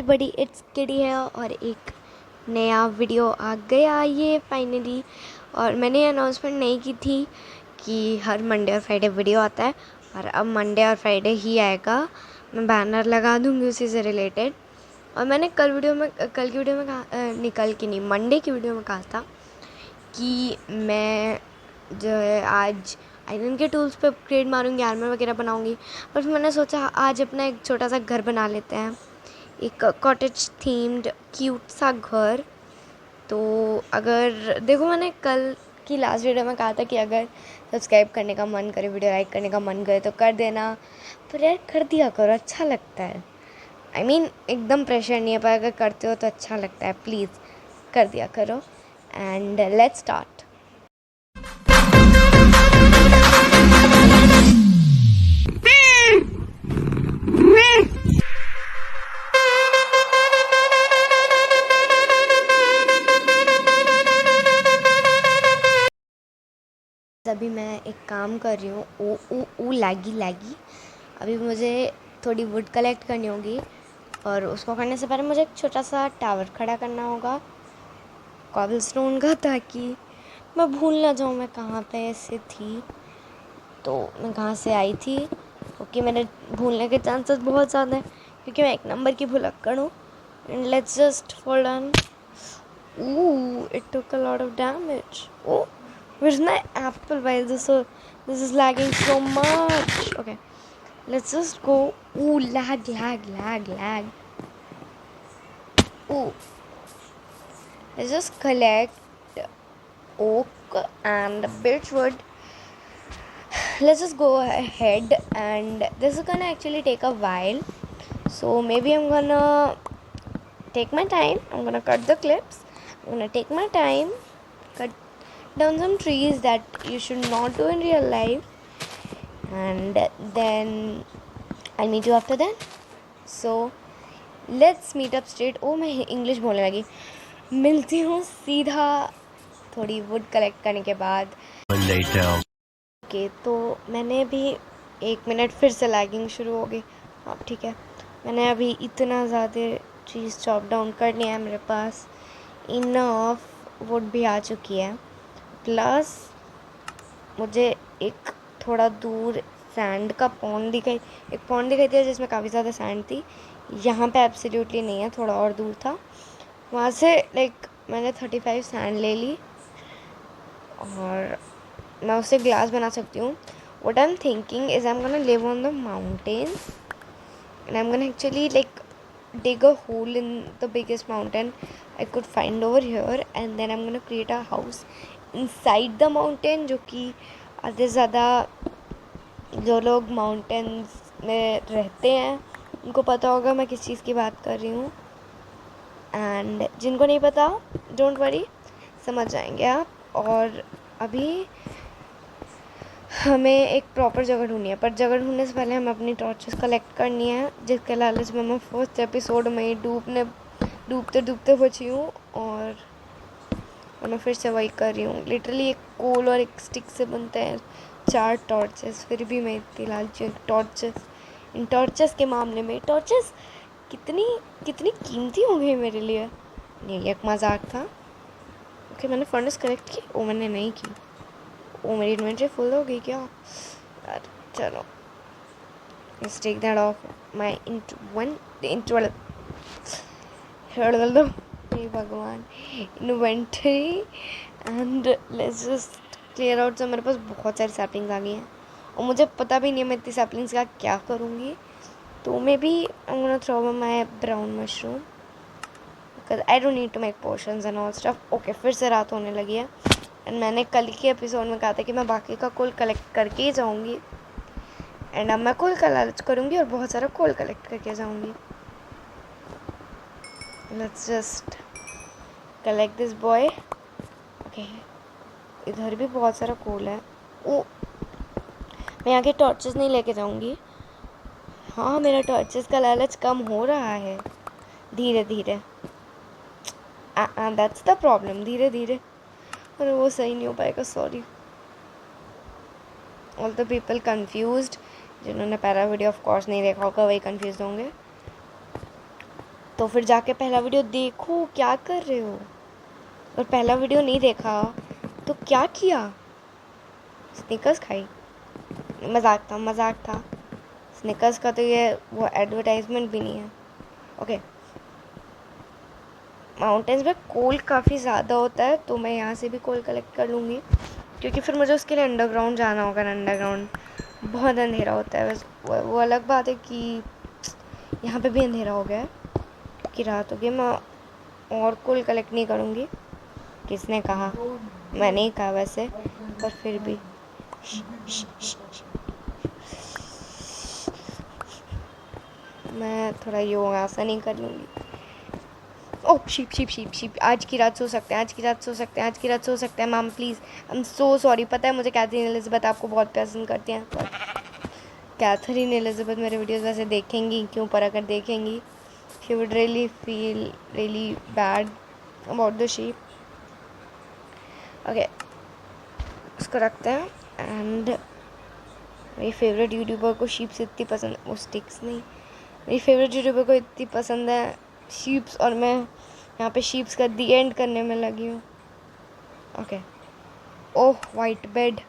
बड़ी इट्स किडी है और एक नया वीडियो आ गया ये फाइनली। और मैंने अनाउंसमेंट नहीं की थी कि हर मंडे और फ्राइडे वीडियो आता है, और अब मंडे और फ्राइडे ही आएगा। मैं बैनर लगा दूँगी उसी से रिलेटेड। और मैंने कल की वीडियो में कहा, मंडे की वीडियो में कहा था कि मैं जो है आज आयरन के टूल्स पे अपग्रेड मारूंगी, आर्मर वगैरह बनाऊंगी। पर फिर मैंने सोचा आज अपना एक छोटा सा घर बना लेते हैं, एक कॉटेज थीम्ड क्यूट सा घर। तो अगर देखो, मैंने कल की लास्ट वीडियो में कहा था कि अगर सब्सक्राइब करने का मन करे, वीडियो लाइक करने का मन करे तो कर देना। पर यार कर दिया करो, अच्छा लगता है। I mean, एकदम प्रेशर नहीं है, पर अगर करते हो तो अच्छा लगता है। प्लीज़ कर दिया करो। And let's start. अभी मैं एक काम कर रही हूँ, ओ ओ ओ लैगी। अभी मुझे थोड़ी वुड कलेक्ट करनी होगी, और उसको करने से पहले मुझे एक छोटा सा टावर खड़ा करना होगा कॉबलस्टोन का, ताकि मैं भूल ना जाऊँ मैं कहाँ पे से थी, तो मैं कहाँ से आई थी। क्योंकि मेरे भूलने के चांसेस बहुत ज़्यादा हैं, क्योंकि मैं एक नंबर की भुलक्कड़ हूँ। And let's just hold on. Ooh, it took a lot of damage. Oh, where's my apple? Why is this is lagging so much? Okay, let's just go. Ooh, lag. Ooh, let's just collect oak and birchwood. Let's just go ahead, and this is gonna actually take a while. So maybe I'm gonna take my time. I'm gonna cut the clips. I'm gonna take my time, cut down some trees that you should not do in real life, and then I'll meet you after that. So let's meet up straight. Oh, मैं English बोलने लगी। मिलती हूँ सीधा थोड़ी would collect करने के बाद। ओके, तो मैंने भी 1 मिनट फिर से लैगिंग शुरू हो गई। हाँ ठीक है, मैंने अभी इतना ज़्यादा चीज़ चॉप डाउन कर लिया है, मेरे पास इनफ वुड भी आ चुकी है। प्लस मुझे एक थोड़ा दूर सैंड का पॉन्ड दिखाई थी जिसमें काफ़ी ज़्यादा सैंड थी। यहाँ पे एब्सोल्युटली नहीं है, थोड़ा और दूर था। वहाँ से मैंने 35 सैंड ले ली, और मैं उससे ग्लास बना सकती हूँ। What I'm thinking is I'm gonna live on the mountains, and I'm gonna actually dig a hole in the biggest mountain I could find over here, and then I'm gonna create a house inside the mountain, जो कि आधे ज़्यादा जो लोग mountains में रहते हैं उनको पता होगा मैं किस चीज़ की बात कर रही हूँ, एंड जिनको नहीं पता डोंट वरी, समझ जाएंगे आप। और अभी हमें एक प्रॉपर जगह ढूंढनी है, पर जगह ढूंढने से पहले हमें अपनी टॉर्चेस कलेक्ट करनी है, जिसके लालच में मैं फर्स्ट एपिसोड में ही डूबते बची हूँ। और मैं फिर से वही कर रही हूँ। लिटरली एक कोल और एक स्टिक से बनते हैं 4 टॉर्चेस, फिर भी मैं इतनी लालची हूँ। इन टॉर्चेस के मामले में टॉर्चेस कितनी कीमती हो गई मेरे लिए। नहीं, एक मजाक था। ओके, मैंने फर्नेस कलेक्ट की। ओ मैंने नहीं की। ओ मेरी इन्वेंटरी फुल हो गई क्या यार। चलो, let's take that off my हे भगवान, inventory. And let's just clear out. मेरे पास बहुत सारी सैपलिंग्स आ गई हैं, और मुझे पता भी नहीं है मैं इतनी सैपलिंग्स का क्या करूँगी। तो maybe I am gonna throw my brown mushroom, because I don't need to make portions and all stuff. Okay, फिर से रात होने लगी है, एंड मैंने कल के एपिसोड में कहा था कि मैं बाकी का कोल कलेक्ट करके ही जाऊँगी, एंड अब मैं कोल का लालच करूँगी और बहुत सारा कोल कलेक्ट करके जाऊँगी। Let's just collect this boy. Okay, इधर भी बहुत सारा कोल है। ओ, मैं यहाँ के टॉर्चेस नहीं लेके जाऊँगी। हाँ, मेरा टॉर्चेस का लालच कम हो रहा है धीरे धीरे। दैट्स द प्रॉब्लम, धीरे धीरे। और वो सही नहीं हो पाएगा, sorry. All the people confused, जिन्होंने पहला वीडियो ऑफ कोर्स नहीं देखा होगा वही कन्फ्यूज होंगे। तो फिर जाके पहला वीडियो देखो, क्या कर रहे हो? और पहला वीडियो नहीं देखा तो क्या किया? स्निकर्स खाई? मजाक था। स्निकर्स का तो ये वो एडवर्टाइजमेंट भी नहीं है। ओके, माउंटेन्स में कोल काफ़ी ज़्यादा होता है, तो मैं यहाँ से भी कोल कलेक्ट कर लूँगी, क्योंकि फिर मुझे उसके लिए अंडरग्राउंड जाना होगा। अंडरग्राउंड बहुत अंधेरा होता है। बस वो अलग बात है कि यहाँ पे भी अंधेरा हो गया है कि रात हो गई। मैं और कोल कलेक्ट नहीं करूँगी। किसने कहा? मैंने ही कहा वैसे, पर फिर भी मैं थोड़ा योगासन ही कर लूँगी। ओह शीप शीप शीप शीप, आज की रात सो सकते हैं, आज की रात सो सकते हैं, आज की रात सो सकते हैं। Ma'am please, I am so sorry. पता है मुझे कैथरीन एलिज़ाबेथ आपको बहुत पसंद करती हैं, पर कैथरीन एलिज़ाबेथ मेरे वीडियोस वैसे देखेंगी क्यों? पर अगर देखेंगी, she would really feel really bad about the sheep. Okay, उसको रखते हैं। एंड मेरी फेवरेट यूट्यूबर को शीप्स इतनी पसंद, वो स्टिक्स नहीं, मेरी फेवरेट यूट्यूबर को इतनी पसंद है शीप्स, और मैं यहाँ पे शीप्स का दी एंड करने में लगी हूँ। ओके, ओह वाइट बेड,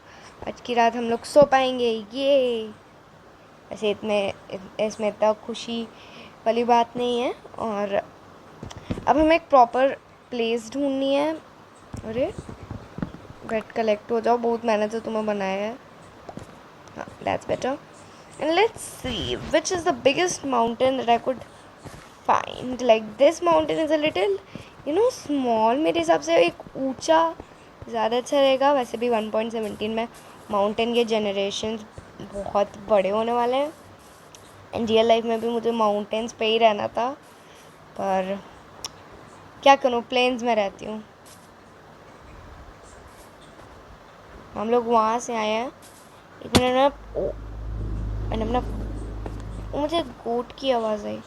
आज की रात हम लोग सो पाएंगे, ये ऐसे इसमें इतना खुशी वाली बात नहीं है। और अब हमें एक प्रॉपर प्लेस ढूंढनी है। अरे बेड कलेक्ट हो जाओ, बहुत मेहनत से तुम्हें बनाया है। हाँ, that's better. And let's see which is the biggest mountain that I could find. Like this mountain is a little small. मेरे हिसाब से एक ऊंचा ज़्यादा अच्छा रहेगा। वैसे भी 1.17 में माउंटेन के जनरेशन बहुत बड़े होने वाले हैं। एंड रियल लाइफ में भी मुझे माउंटेन्स पे ही रहना था, पर क्या करूँ, प्लेन्स में रहती हूँ। हम लोग वहाँ से आए हैं। एक मिनट में मैंने अपना मुझे गोट की आवाज़ आई।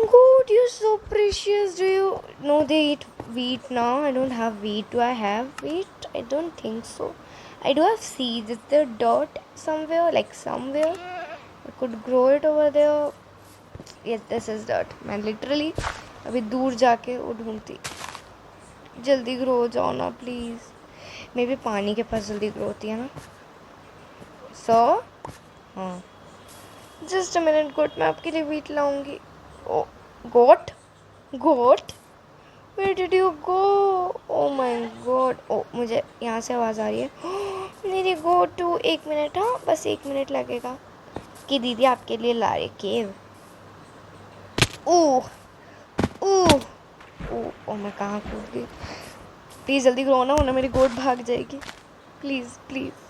Goat, you're so precious. Do you know they eat wheat now? I don't have wheat. Do I have wheat? I don't think so. I do have seeds. Is there dirt somewhere? Like somewhere? I could grow it over there. Yes, this is dirt. मैं literally अभी दूर जाके वो ढूंढती। जल्दी grow हो जाओ ना प्लीज़। मे भी पानी के पास जल्दी ग्रो होती है ना। हाँ, जस्ट अ मिनट गोट, मैं आपके लिए वीट लाऊंगी। Oh goat, goat, where did you go? Oh my god. ओ मुझे यहाँ से आवाज़ आ रही है। मेरी गोटू, 1 मिनट, हाँ बस 1 मिनट लगेगा। कि दीदी आपके लिए ला रही केव। ओह ओह ओह, मैं कहाँ कूद गई? प्लीज़ जल्दी करो ना, वरना मेरी गोट भाग जाएगी। Please please.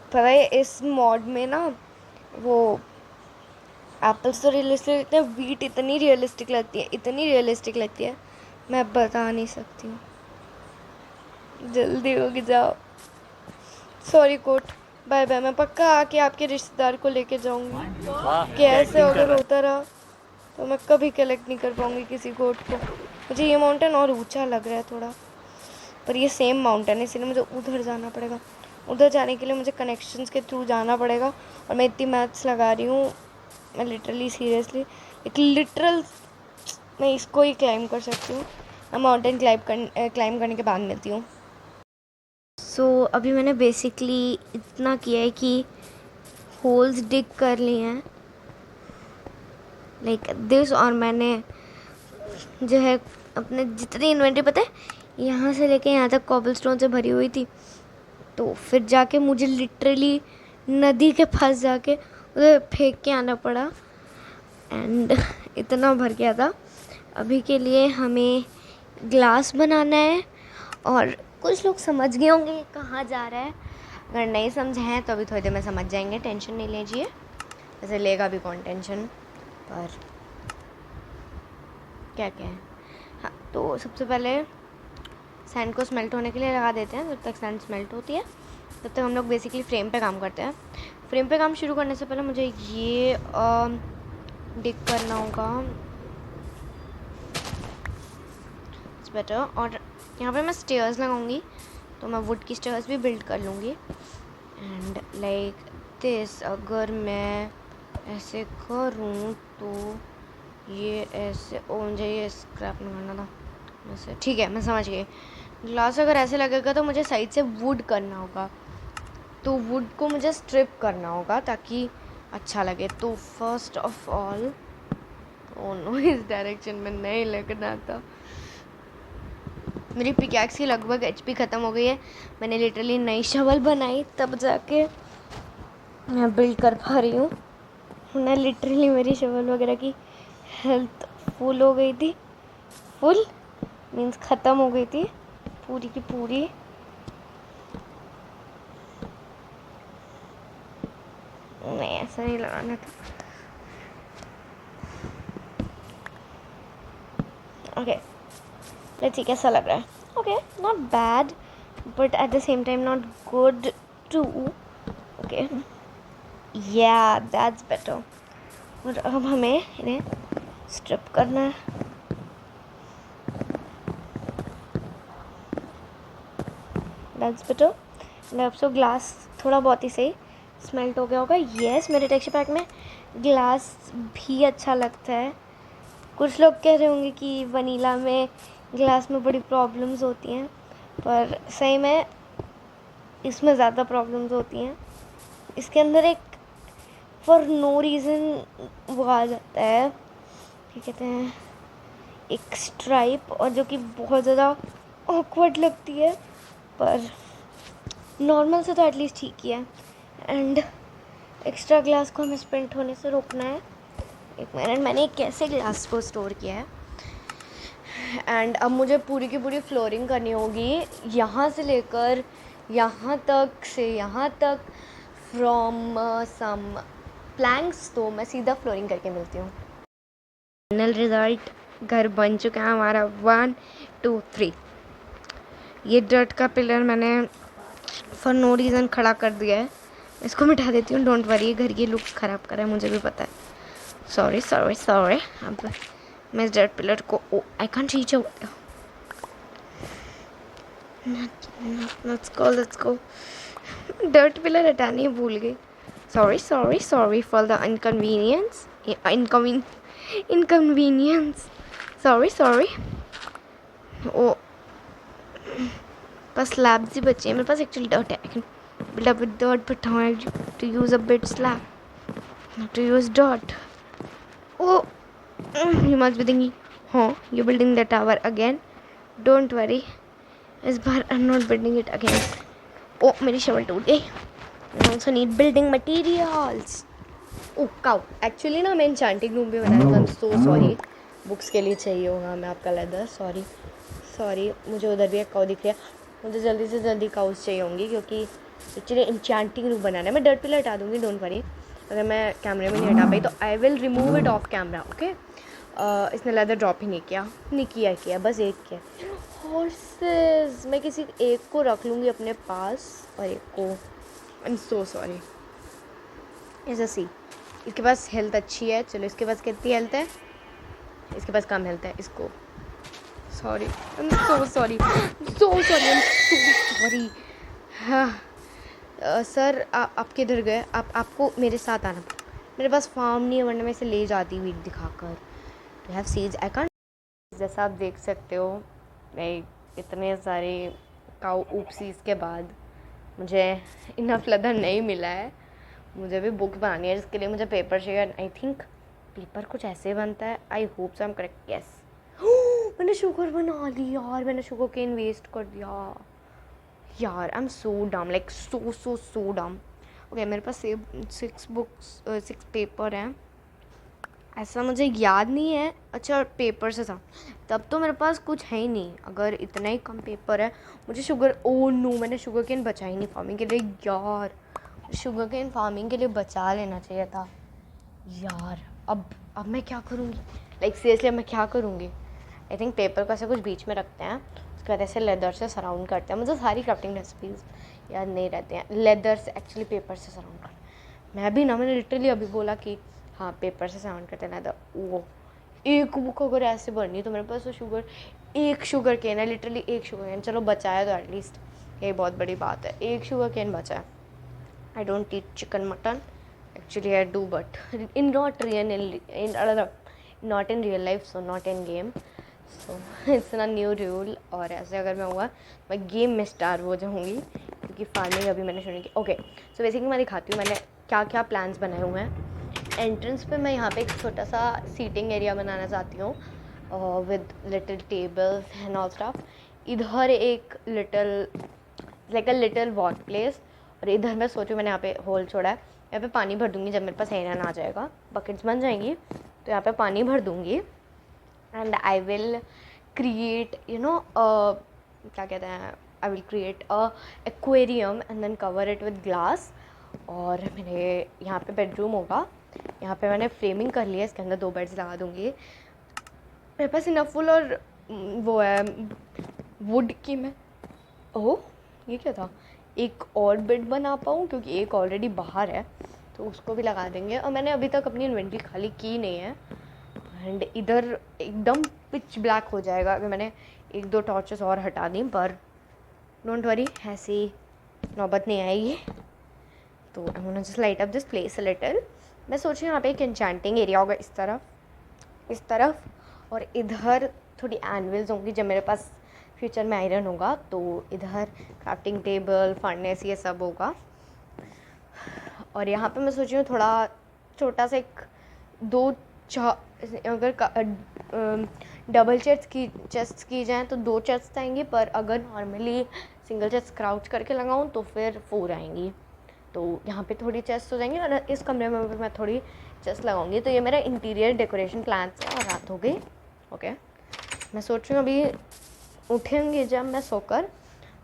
पता है इस मॉड में ना वो एप्पल्स तो रियलिस्टिक लगते हैं, वीट इतनी रियलिस्टिक लगती है, इतनी रियलिस्टिक लगती है, मैं बता नहीं सकती हूँ। जल्दी होगी जाओ। सॉरी कोट, बाय बाय। मैं पक्का आके आपके रिश्तेदार को लेके जाऊँगी। कैसे अगर होता रहा तो मैं कभी कलेक्ट नहीं कर पाऊँगी किसी गोट को। मुझे ये माउंटेन और ऊंचा लग रहा है थोड़ा, पर ये सेम माउंटेन है, इसलिए मुझे उधर जाना पड़ेगा। उधर जाने के लिए मुझे कनेक्शंस के थ्रू जाना पड़ेगा। और मैं इतनी मैथ्स लगा रही हूँ, मैं लिटरली सीरियसली एक लिटरल मैं इसको ही क्लाइम कर सकती हूँ। मैं माउंटेन क्लाइम करने के बाद मिलती हूँ। सो अभी मैंने बेसिकली इतना किया है कि होल्स डिग कर लिए हैं लाइक दिस, और मैंने जो है अपने जितनी इन्वेंटरी, पता है यहाँ से लेके यहाँ तक कॉबलस्टोन से भरी हुई थी, तो फिर जाके मुझे लिटरली नदी के पास जाके उधर फेंक के आना पड़ा। एंड इतना भर गया था। अभी के लिए हमें ग्लास बनाना है, और कुछ लोग समझ गए होंगे कहाँ जा रहा है। अगर नहीं समझे हैं तो अभी थोड़ी देर में समझ जाएंगे, टेंशन नहीं लीजिए। वैसे लेगा भी कौन टेंशन, पर क्या क्या है। हाँ, तो सबसे पहले सैंड को स्मेल्ट होने के लिए लगा देते हैं। जब तक सैंड स्मेल्ट होती है तब तक हम लोग बेसिकली फ्रेम पे काम करते हैं। फ्रेम पे काम शुरू करने से पहले मुझे ये डिग करना होगा बेटर। और यहाँ पे मैं स्टेयर्स लगाऊंगी, तो मैं वुड की स्टेयर्स भी बिल्ड कर लूँगी। एंड लाइक दिस, अगर मैं ऐसे करूँ तो ये ऐसे मुझे ये स्क्रैप निकालना था वैसे। ठीक है, मैं समझ गई। ग्लास अगर ऐसे लगेगा तो मुझे साइड से वुड करना होगा, तो वुड को मुझे स्ट्रिप करना होगा ताकि अच्छा लगे। तो first of all, oh no, इस डायरेक्शन में नहीं लगना था। मेरी पिकैक्स की लगभग एचपी ख़त्म हो गई है। मैंने लिटरली नई शवल बनाई तब जाके मैं बिल्ड कर पा रही हूँ। मैं लिटरली मेरी शवल वगैरह की हेल्थ फुल हो गई थी। फुल मीन्स ख़त्म हो गई थी पूरी की पूरी। नहीं, ऐसा नहीं लगाना था। ओके, लेट्स सी कैसा लग रहा है। Okay, not bad but at the same time not good too. Okay, yeah that's better. और अब हमें इन्हें स्ट्रिप करना है। That's better. एंड अब सो ग्लास थोड़ा बहुत ही सही स्मेल्ट हो गया होगा। येस, मेरे टेक्सचर पैक में ग्लास भी अच्छा लगता है। कुछ लोग कह रहे होंगे कि वनीला में ग्लास में बड़ी प्रॉब्लम्स होती हैं, पर सही में इसमें ज़्यादा प्रॉब्लम्स होती हैं। इसके अंदर एक फॉर नो रीज़न वो आ जाता है, क्या कहते हैं, एक स्ट्राइप, और जो कि बहुत ज़्यादा ऑकवर्ड लगती है, पर नॉर्मल से तो एटलीस्ट ठीक ही है। एंड एक्स्ट्रा ग्लास को हमें स्प्रिंट होने से रोकना है। एक मिनट, मैंने कैसे ग्लास को स्टोर किया है। एंड अब मुझे पूरी की पूरी फ्लोरिंग करनी होगी, यहाँ से लेकर यहाँ तक से यहाँ तक, फ्रॉम सम प्लैंक्स। तो मैं सीधा फ्लोरिंग करके मिलती हूँ। फाइनल रिज़ल्ट, घर बन चुका है हमारा। 1 2 3। ये डर्ट का पिलर मैंने फॉर नो रीज़न खड़ा कर दिया है। इसको मिटा देती हूँ, डोंट वरी। घर ये लुक ख़राब कर रहा है, मुझे भी पता है। Sorry sorry sorry. अब मैं इस डर्ट पिलर को, I can't reach out. Let's go. Dirt pillar हटानी भूल गई। Sorry sorry sorry for the inconvenience. Inconvenience, sorry sorry. Oh, बस स्लैब्स ही बचे हैं मेरे पास। एक्चुअली डर्ट है, I can build up with dirt, but now I have to use a bit slab, not to use dirt. Oh, you must be thinking, huh, you're building the tower again? Don't worry, इस बार I'm not building it again. Oh, मेरी shovel टूट गई. I also need building materials. Oh, cow. Actually ना, मैं enchanting room भी बना रही हूँ. I'm so sorry. बुक्स के लिए चाहिए होगा हमें आपका लेदर. सॉरी, मुझे उधर भी एक काउ दिख रहा है. मुझे जल्दी से जल्दी काउस चाहिए होंगी, क्योंकि एक्चुअली इंचेंटिंग रूम बनाना है. मैं डर्ट पिलर हटा दूँगी, डोंट वरी. अगर मैं कैमरे में नहीं हटा पाई तो I will remove it of camera, okay. इसने लेदर ड्रॉप ही नहीं किया, बस एक किया. हॉर्सेस, मैं किसी एक को रख लूँगी अपने पास और एक को. I am so sorry. ऐसा सी, इसके पास हेल्थ अच्छी है. चलो, इसके पास कितनी हेल्थ है? इसके पास कम हेल्थ है. इसको sorry, I am so sorry. हाँ, सर आप किधर गए? आपको मेरे साथ आना. मेरे पास फार्म नहीं है, वरना मैं इसे ले जाती वीक दिखाकर. To have seeds I can't. जैसा आप देख सकते हो, लाइक इतने सारे काउ ऊप्सीज के बाद मुझे इनफ लेदर नहीं मिला है. मुझे भी बुक बनानी है, जिसके लिए मुझे पेपर चाहिए. आई थिंक पेपर कुछ ऐसे बनता है. I hope so I am correct. Yes, मैंने शुगर बना ली यार. मैंने शुगर केन वेस्ट कर दिया यार. आई एम सो डम, लाइक सो डम. ओके, मेरे पास 6 पेपर हैं. ऐसा मुझे याद नहीं है. अच्छा, पेपर से था तब तो मेरे पास कुछ है ही नहीं. अगर इतना ही कम पेपर है, मुझे शुगर, ओ नो, मैंने शुगर केन बचा ही नहीं फार्मिंग के लिए यार. शुगर केन फार्मिंग के लिए बचा लेना चाहिए था यार. अब मैं क्या करूँगी? लाइक सीरियसली, अब मैं क्या करूँगी? आई थिंक पेपर को ऐसे कुछ बीच में रखते हैं, उसके बाद ऐसे लेदर से सराउंड करते हैं. मुझे सारी क्राफ्टिंग रेसिपीज़ याद नहीं रहते हैं. लेदर से एक्चुअली पेपर से सराउंड कर. मैंने लिटरली अभी बोला कि हाँ, पेपर से सराउंड करते हैं लेदर. वो एक बुक अगर ऐसे बननी तो मेरे पास तो एक शुगर केन है. लिटरली एक शुगर केन. चलो, बचाया तो एटलीस्ट, ये बहुत बड़ी बात है. एक शुगर केन बचा है. I don't eat chicken mutton. Actually I do, but in not not in real life, so not in game. So it's a new rule. और ऐसे अगर मैं हुआ मैं गेम में स्टार हो जाऊँगी, क्योंकि फार्मिंग अभी मैंने शुरू की. ओके, सो बेसिकली मैं दिखाती हूँ मैंने क्या क्या प्लान्स बनाए हुए हैं. एंट्रेंस पे मैं यहाँ पे एक छोटा सा सीटिंग एरिया बनाना चाहती हूँ with little tables and all stuff. इधर एक like a little walk place, और इधर मैं सोचूँ मैंने यहाँ पे होल छोड़ा है, यहाँ पे पानी भर दूँगी. जब मेरे पास एरिया आ जाएगा, बकेट्स बन जाएंगी, तो यहाँ पे पानी भर दूँगी. एंड आई विल क्रिएट क्या कहते हैं, I will create a aquarium and then cover it with glass. और मेरे यहाँ पे बेडरूम होगा, यहाँ पे मैंने फ्रेमिंग कर लिया है, इसके अंदर 2 बेड्स लगा दूँगी. मेरे पास इनफ फुल और वो है वुड की. मैं ये क्या था, एक और बेड बना पाऊँ, क्योंकि एक ऑलरेडी बाहर है, तो उसको भी लगा देंगे. और मैंने अभी तक अपनी इन्वेंट्री खाली की नहीं है. एंड इधर एकदम पिच ब्लैक हो जाएगा अगर मैंने 1-2 टॉर्चेस और हटा दी, पर डोंट वरी, ऐसी नौबत नहीं आएगी. तो I want to just light up this place a little. मैं सोच रही हूँ यहाँ पे एक एन्चेंटिंग एरिया होगा इस तरफ, और इधर थोड़ी एनविल्स होंगी. जब मेरे पास फ्यूचर में आयरन होगा, तो इधर क्राफ्टिंग टेबल, फर्नेस, ये सब होगा. और यहाँ पे मैं सोच रही हूँ थोड़ा छोटा सा एक अगर डबल चेस्ट की जाएँ तो 2 चेस्ट आएंगी, पर अगर नॉर्मली सिंगल चेस्ट क्राउच करके लगाऊँ तो फिर 4 आएंगी. तो यहाँ पे थोड़ी चेस्ट हो जाएंगी, और इस कमरे में मैं थोड़ी चेस्ट लगाऊंगी. तो ये मेरा इंटीरियर डेकोरेशन प्लान है. और रात हो गई. ओके, मैं सोच रही हूँ अभी उठेंगे जब मैं सोकर,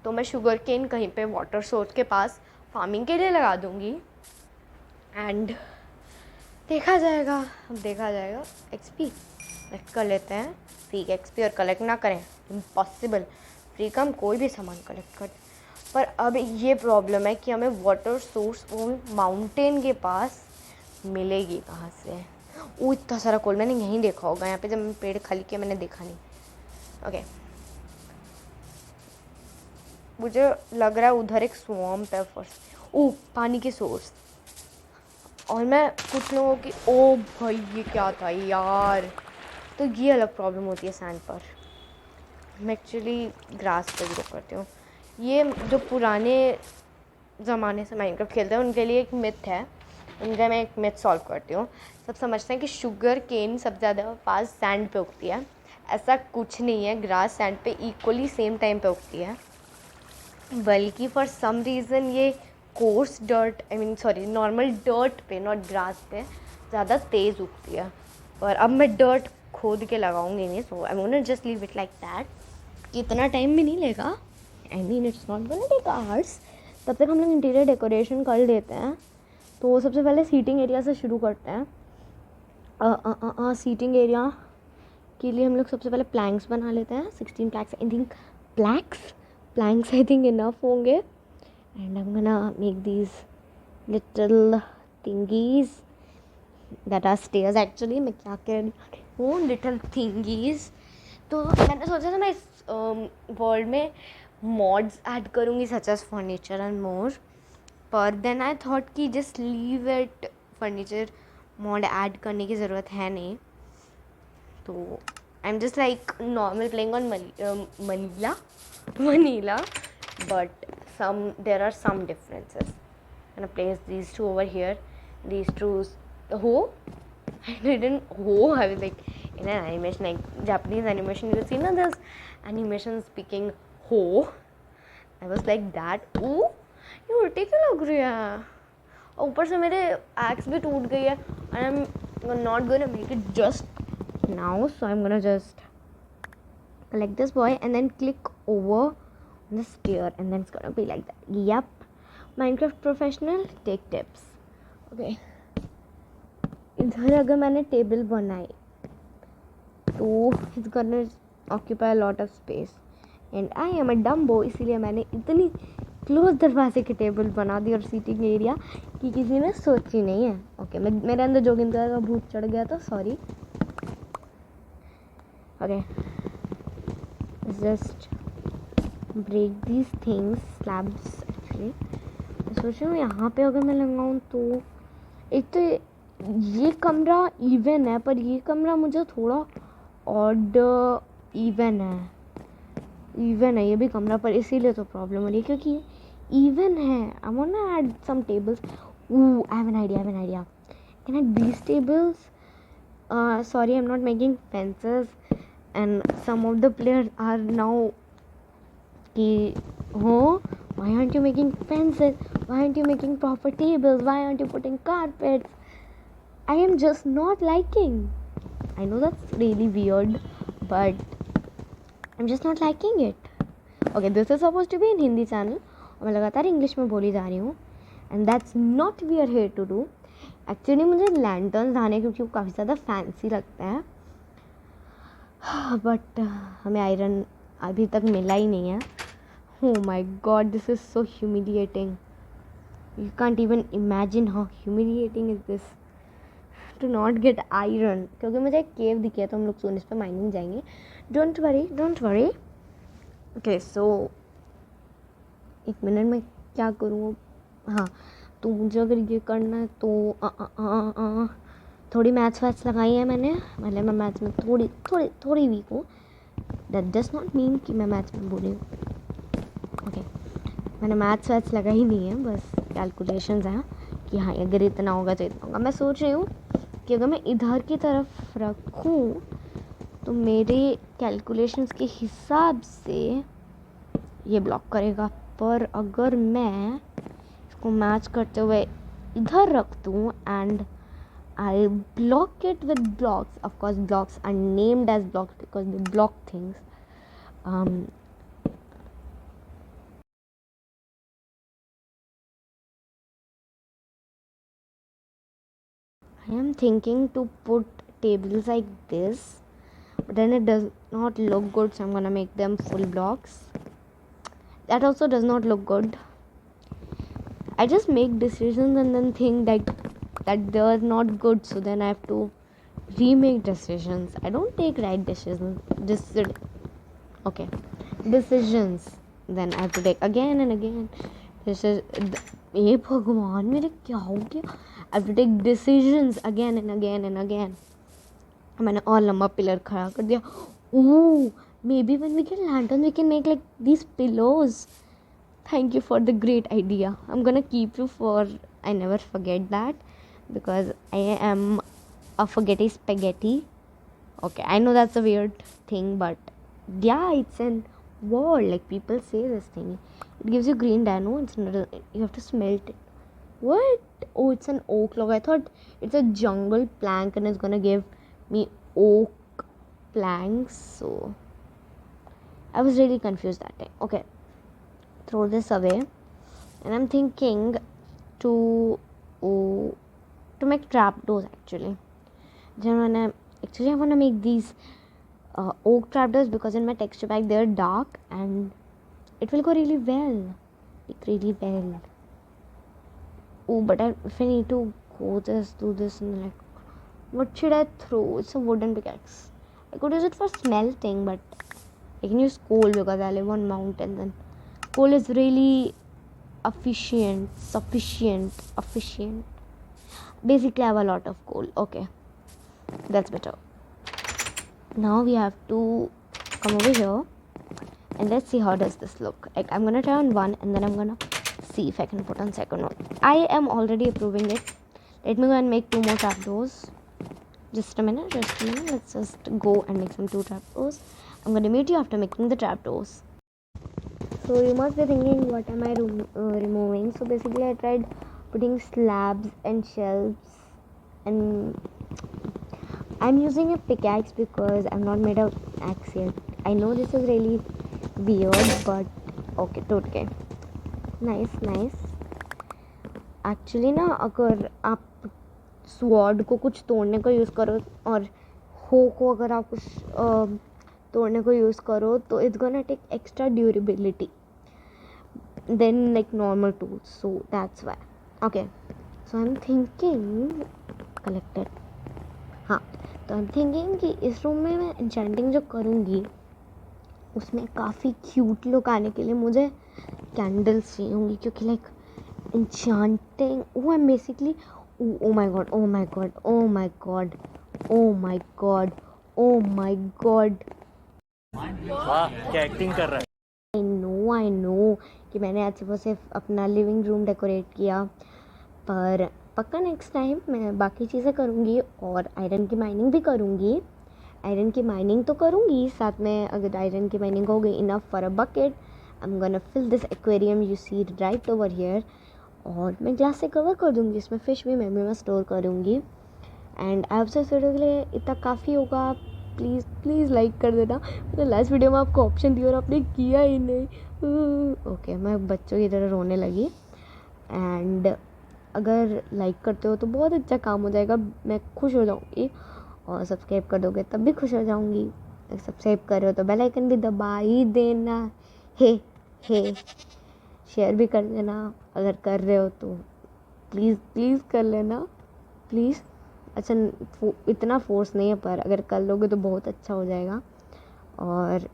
तो मैं शुगर केन कहीं पे वाटर सोर्स के पास फार्मिंग के लिए लगा दूँगी. एंड देखा जाएगा, अब देखा जाएगा. एक्सपी कलेक्ट कर लेते हैं. फ्री एक्सपी और कलेक्ट ना करें, इम्पॉसिबल. फ्री का हम कोई भी सामान कलेक्ट कर. पर अब ये प्रॉब्लम है कि हमें वाटर सोर्स वो माउंटेन के पास मिलेगी कहाँ से. इतना सारा कोल मैंने यहीं देखा होगा, यहाँ पे जब मैं पेड़ खाली किया मैंने देखा नहीं. ओके, मुझे लग रहा है उधर एक स्वैम्प है फर्स्ट. पानी के सोर्स. और मैं कुछ लोगों की भाई ये क्या था यार. तो ये अलग प्रॉब्लम होती है सैंड पर. मैं एक्चुअली ग्रास पे भी करती हूँ. ये जो पुराने ज़माने से माइनक्राफ्ट खेलते हैं उनके लिए एक मिथ है, उनका मैं एक मिथ सॉल्व करती हूँ. सब समझते हैं कि शुगर केन सबसे ज़्यादा पास सैंड पे उगती है. ऐसा कुछ नहीं है. ग्रास सैंड पे इक्वली सेम टाइम पे उगती है, बल्कि फॉर सम रीज़न ये कोर्स डर्ट नॉर्मल डर्ट पे, नॉट ग्रास पे ज़्यादा तेज़ उगती है. पर अब मैं डर्ट खोद के लगाऊंगी नहीं, so I want to just leave it like that. इतना टाइम भी नहीं लेगा. I mean it's not gonna take hours. तब तक हम लोग इंटीरियर डेकोरेशन कर लेते हैं. तो सबसे पहले सीटिंग एरिया से शुरू करते हैं. सीटिंग एरिया के लिए हम लोग सबसे पहले प्लैंक्स बना लेते हैं. 16 planks I think. Planks I think enough होंगे. And I am gonna make these little thingies that are stairs. Actually मैं क्या कह रही हूँ, लिटिल थिंगीज. तो मैंने सोचा था मैं इस वर्ल्ड में मॉड्स ऐड करूँगी such as furniture and more, पर देन आई थॉट कि just leave it. Furniture mod add करने की ज़रूरत है नहीं. तो I am just like normal playing on vanilla, but there are some differences. I'm gonna place these 2 over here. These 2 I didn't I was like in an animation, like Japanese animation, you see na this animation speaking ho. I was like that. ये उल्टी क्यों लग रही है. और ऊपर से मेरे एक्स भी टूट गई है. and I'm not gonna make it just now, so I'm gonna just collect this boy and then click over on the stair, and then it's gonna be like that. Yep, Minecraft professional take tips. Okay, इधर अगर मैंने table बनाई तो it's gonna occupy a lot of space and I am a dumbo. इसीलिए मैंने इतनी close दरवाजे की टेबल बना दी और सीटिंग एरिया कि किसी ने सोची नहीं है. ओके, मेरे अंदर जोगिंदर का भूत चढ़ गया था, sorry. Okay, just break these things, slabs actually. मैं सोच रही हूँ यहाँ पे अगर मैं लगाऊँ तो एक तो ये कमरा इवन है, पर ये कमरा मुझे थोड़ा ऑड इवन है ये भी कमरा, पर इसीलिए तो प्रॉब्लम हो रही है क्योंकि इवन है. I want to add some tables. I have an idea. Can add these tables? Sorry, I'm not making fences, and some of the players are now कि हो, why aren't you making fences, why aren't you making proper tables, why aren't you putting carpets? I am just not liking. I know that's really weird, but I'm just not liking it. Okay, this is supposed to be in Hindi channel और मैं लगातार English में बोली जा रही हूँ, and that's not we are here to do. Actually मुझे lanterns लाने क्योंकि वो काफ़ी ज़्यादा फैंसी लगता है, बट हमें आयरन अभी तक मिला ही नहीं है. Oh my god, this is so humiliating. You can't even imagine how humiliating is this to not get iron. क्योंकि मुझे एक केव दिखी है तो हम लोग सोने इस पर माइनिंग जाएंगे. Don't worry. Okay, so एक मिनट में क्या करूँ. हाँ, तो मुझे अगर ये करना है तो थोड़ी मैथ्स लगाई है मैंने. मतलब मैं मैथ्स में थोड़ी वीक हूँ. दैट डज नॉट मीन कि मैं मैथ्स में बुरी हूँ. ओके, मैंने मैथ्स लगाई नहीं है, बस कैलकुलेशंस हैं कि हाँ अगर इतना होगा तो इतना होगा. मैं सोच रही हूँ कि अगर मैं इधर की तरफ रखूँ तो मेरे कैलकुलेशंस के हिसाब से ये ब्लॉक करेगा, पर अगर मैं इसको मैच करते हुए इधर रख दूँ and I block it with blocks. Of course, blocks are named as blocks because they block things. I am thinking to put tables like this, but then it does not look good, so I'm gonna make them full blocks. That also does not look good. I just make decisions and then think that they're not good, so then I have to remake decisions. I don't take right decisions. Decisions. Then I have to take again and again. This is ये भगवान मेरे क्या हो गया. I have to take decisions again and again. मैंने और लंबा pillar खड़ा कर दिया. Ooh, maybe when we get lanterns we can make like these pillows. Thank you for the great idea. I'm gonna keep you for I never forget that because I am a forgetty spaghetti. Okay, I know that's a weird thing, but yeah, it's an wall. Like people say this thing. It gives you green dye. No, it's not. You have to smelt it. What? Oh, it's an oak log. I thought it's a jungle plank and it's gonna give me oak planks. So I was really confused that day. Okay, throw this away. And I'm thinking to make trapdoors actually. Actually I wanna make these oak trapdoors because in my texture pack they're dark and it will go really well. Oh, but if I need to do this and like, what should I throw? It's a wooden pickaxe. I could use it for smelting, but I can use coal because I live on mountains and coal is really sufficient. Basically I have a lot of coal. Okay, that's better. Now we have to come over here and let's see how does this look. Like I'm gonna try on one and then I'm gonna see if I can put on second one. I am already approving it. Let me go and make 2 more trapdoors. Just a minute. Let's just go and make some 2 trapdoors. I'm gonna meet you after making the trapdoors. So you must be thinking, what am I removing? So basically I tried putting slabs and shelves, and I'm using a pickaxe because I'm not made of axe yet. I know this is really weird, but okay, totally nice. Actually ना, अगर आप sword को कुछ तोड़ने को use करो और हो को अगर आप कुछ तोड़ने को यूज़ करो तो it's gonna take extra durability than like normal tools, so that's why. Okay, so I'm thinking collected. हाँ, तो I'm thinking कि इस रूम में मैं enchanting जो करूँगी उसमें काफ़ी क्यूट लुक आने के लिए मुझे कैंडल्स चाहिए होंगी, क्योंकि like enchanting, I'm basically O my god, O my god, O my god, O my god, O my God. वाह क्या एक्टिंग कर रहा है। आई नो कि मैंने आज सुबह सिर्फ अपना लिविंग रूम डेकोरेट किया, पर पक्का नेक्स्ट टाइम मैं बाकी चीज़ें करूँगी और आयरन की माइनिंग भी करूँगी। आयरन की माइनिंग तो करूँगी, साथ में अगर आयरन की माइनिंग हो गई enough for a bucket, I am gonna fill this aquarium you see right over here, और मैं ग्लास से कवर कर दूँगी, इसमें फ़िश भी मैं स्टोर करूँगी। एंड आपसे इस वीडियो के लिए इतना काफ़ी होगा। प्लीज़ प्लीज़ लाइक कर देना। मैंने लास्ट वीडियो में आपको ऑप्शन दिया और आपने किया ही नहीं। ओके, मैं बच्चों की तरह रोने लगी। एंड अगर लाइक करते हो तो बहुत अच्छा काम हो जाएगा, मैं खुश हो जाऊँगी। और सब्सक्राइब कर दोगे तब भी खुश हो जाऊँगी। सब्सक्राइब कर रहे हो तो बेल आइकन भी दबा ही देना। हे शेयर भी कर देना अगर कर रहे हो तो, प्लीज़ प्लीज़ कर लेना प्लीज़। अच्छा, इतना फोर्स नहीं है, पर अगर कर लोगे तो बहुत अच्छा हो जाएगा। और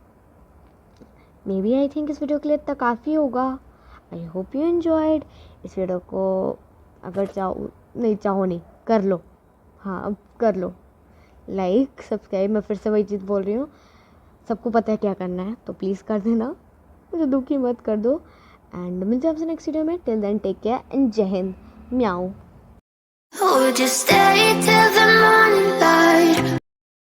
मे बी आई थिंक इस वीडियो के लिए इतना काफ़ी होगा। आई होप यू एन्जॉयड इस वीडियो को। अगर चाहो नहीं कर लो, हाँ अब कर लो लाइक सब्सक्राइब। मैं फिर से वही चीज़ बोल रही हूँ, सबको पता है क्या करना है, तो प्लीज़ कर देना, मुझे दुखी मत कर दो। एंड मिलते हैं आपसे नेक्स्ट वीडियो में। Till then take care and Jai Hind. म्याऊ। Would you stay till the morning light?